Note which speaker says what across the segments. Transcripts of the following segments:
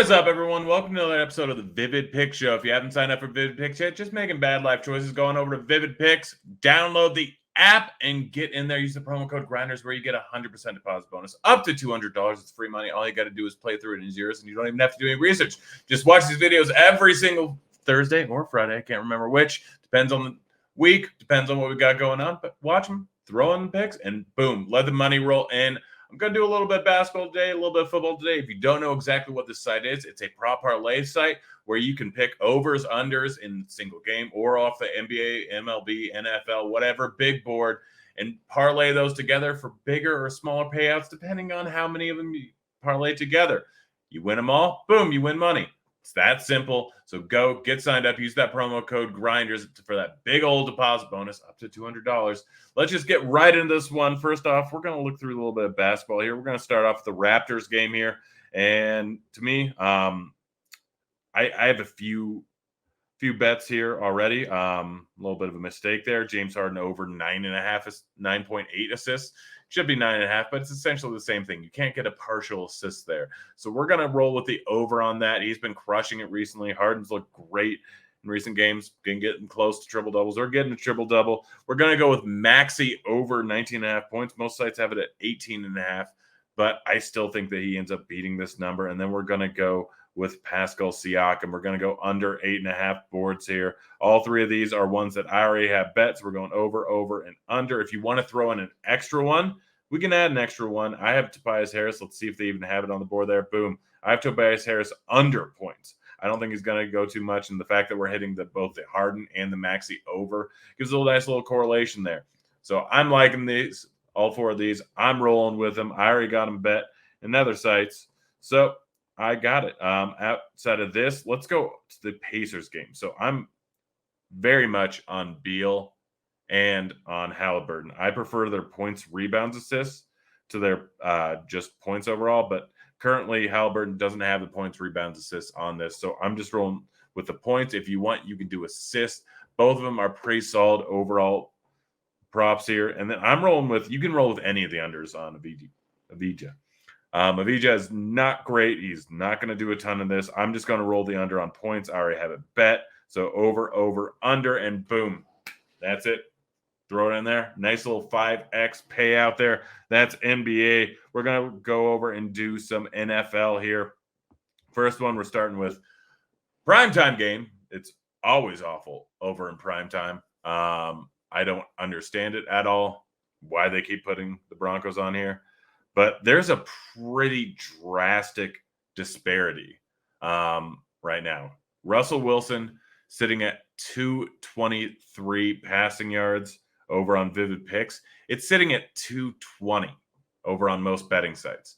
Speaker 1: What is up, everyone? Welcome to another episode of the Vivid Pick Show. If you haven't signed up for Vivid Picks yet, just making bad life choices, going over to Vivid Picks, download the app, and get in there. Use the promo code Grinders, where you get a 100% deposit bonus up to $200. It's free money. All you got to do is play through it in zeros, and you don't even have to do any research. Just watch these videos every single Thursday or Friday. I can't remember which. Depends on the week. Depends on what we got going on. But watch them, throw in the picks, and boom, let the money roll in. I'm going to do a little bit of basketball today, a little bit of football today. If you don't know exactly what this site is, it's a prop parlay site where you can pick overs, unders in single game or off the NBA, MLB, NFL, whatever, big board, and parlay those together for bigger or smaller payouts, depending on how many of them you parlay together. You win them all, boom, you win money. It's that simple. So go get signed up. Use that promo code Grinders for that big old deposit bonus up to $200. Let's just get right into this one. First off, we're going to look through a little bit of basketball here. We're going to start off with the Raptors game here. And to me, I have a few bets here already. A little bit of a mistake there. James Harden over 9.8 assists. Should be 9.5, but it's essentially the same thing. You can't get a partial assist there. So we're going to roll with the over on that. He's been crushing it recently. Harden's looked great in recent games, getting close to triple doubles or getting a triple double. We're going to go with Maxey over 19.5 points. Most sites have it at 18.5, but I still think that he ends up beating this number. And then we're going to go with Pascal Siakam. We're going to go under 8.5 boards here. All three of these are ones that I already have bets. We're going over, and under. If you want to throw in an extra one, we can add an extra one. I have Tobias Harris. Let's see if they even have it on the board there. Boom. I have Tobias Harris under points. I don't think he's going to go too much. And the fact that we're hitting both the Harden and the Maxey over gives a nice little correlation there. So I'm liking these, all four of these. I'm rolling with them. I already got them bet in other sites. So I got it. Outside of this, let's go to the Pacers game. So I'm very much on Beal and on Halliburton. I prefer their points, rebounds, assists to their just points overall. But currently, Halliburton doesn't have the points, rebounds, assists on this. So I'm just rolling with the points. If you want, you can do assists. Both of them are pretty solid overall props here. And then I'm rolling with, you can roll with any of the unders on Avdija. Avdija is not great. He's not going to do a ton of this. I'm just going to roll the under on points. I already have it bet. So over, under, and boom. That's it. Throw it in there. Nice little 5X payout there. That's NBA. We're going to go over and do some NFL here. First one, we're starting with primetime game. It's always awful over in primetime. I don't understand it at all, why they keep putting the Broncos on here. But there's a pretty drastic disparity right now. Russell Wilson sitting at 223 passing yards over on Vivid Picks. It's sitting at 220 over on most betting sites.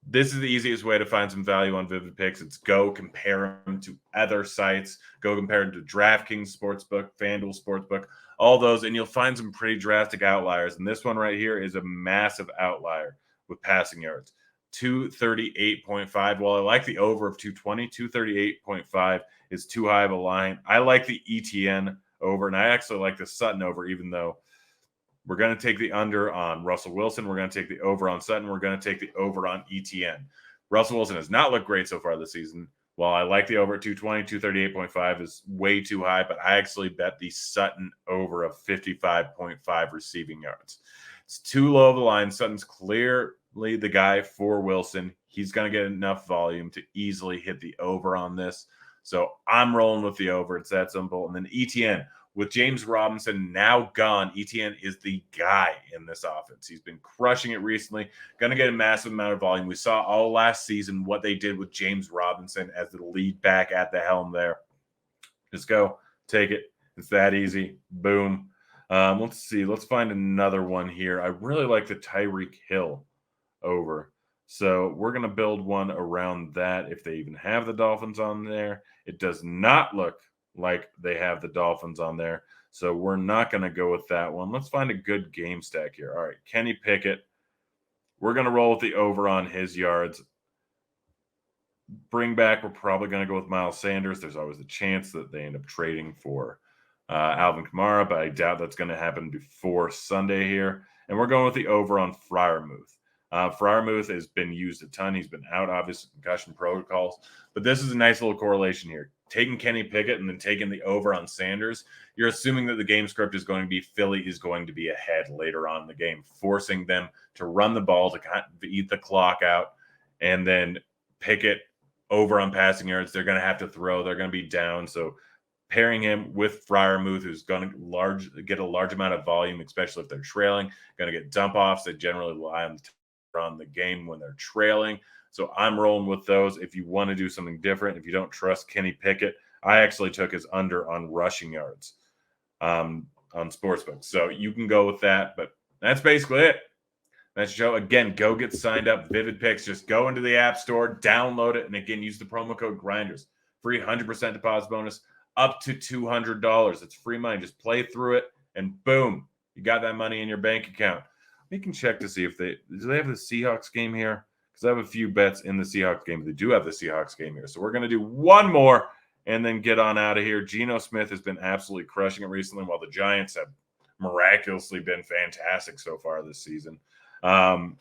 Speaker 1: This is the easiest way to find some value on Vivid Picks. It's go compare them to other sites. Go compare them to DraftKings Sportsbook, FanDuel Sportsbook, all those, and you'll find some pretty drastic outliers. And this one right here is a massive outlier with passing yards. 238.5. While I like the over of 220, 238.5 is too high of a line. I like the ETN over, and I actually like the Sutton over, even though we're going to take the under on Russell Wilson. We're going to take the over on Sutton. We're going to take the over on ETN. Russell Wilson has not looked great so far this season. While I like the over at 220, 238.5 is way too high, but I actually bet the Sutton over of 55.5 receiving yards. It's too low of a line. Sutton's clearly the guy for Wilson. He's going to get enough volume to easily hit the over on this. So I'm rolling with the over. It's that simple. And then ETN, with James Robinson now gone, ETN is the guy in this offense. He's been crushing it recently. Going to get a massive amount of volume. We saw all last season what they did with James Robinson as the lead back at the helm there. Just go. Take it. It's that easy. Boom. Let's see. Let's find another one here. I really like the Tyreek Hill over. So we're going to build one around that if they even have the Dolphins on there. It does not look like they have the Dolphins on there. So we're not going to go with that one. Let's find a good game stack here. All right, Kenny Pickett. We're going to roll with the over on his yards. Bring back, we're probably going to go with Miles Sanders. There's always a chance that they end up trading for Alvin Kamara, but I doubt that's going to happen before Sunday here. And we're going with the over on Freiermuth. Friermuth has been used a ton. He's been out, obviously, concussion protocols. But this is a nice little correlation here. Taking Kenny Pickett and then taking the over on Sanders, you're assuming that the game script is going to be Philly is going to be ahead later on in the game, forcing them to run the ball to kind of eat the clock out, and then Pickett over on passing yards. They're going to have to throw. They're going to be down. So pairing him with Friermuth, who's going to get a large amount of volume, especially if they're trailing, going to get dump offs. They generally rely on the game when they're trailing. So I'm rolling with those. If you want to do something different, if you don't trust Kenny Pickett, I actually took his under on rushing yards on Sportsbook. So you can go with that, but that's basically it. That's your show. Again, go get signed up. Vivid Picks. Just go into the App Store, download it, and again, use the promo code GRINDERS. Free 100% deposit bonus up to $200. It's free money. Just play through it, and boom, you got that money in your bank account. We can check to see if do they have the Seahawks game here? Because I have a few bets in the Seahawks game. They do have the Seahawks game here. So we're going to do one more and then get on out of here. Geno Smith has been absolutely crushing it recently, while the Giants have miraculously been fantastic so far this season. No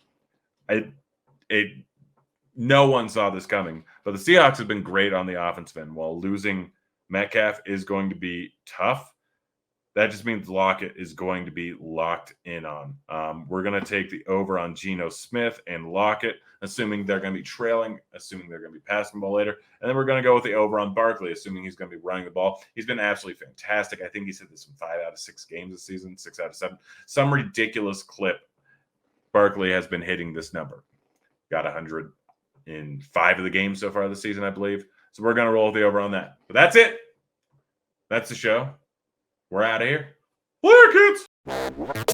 Speaker 1: one saw this coming, but the Seahawks have been great on the offensive end. While losing Metcalf is going to be tough, that just means Lockett is going to be locked in on. We're going to take the over on Geno Smith and Lockett, assuming they're going to be trailing, assuming they're going to be passing the ball later. And then we're going to go with the over on Barkley, assuming he's going to be running the ball. He's been absolutely fantastic. I think he's hit this in 5 out of 6 games this season, 6 out of 7. Some ridiculous clip. Barkley has been hitting this number. Got 100 in 5 of the games so far this season, I believe. So we're going to roll with the over on that. But that's it. That's the show. We're out of here. Later, kids.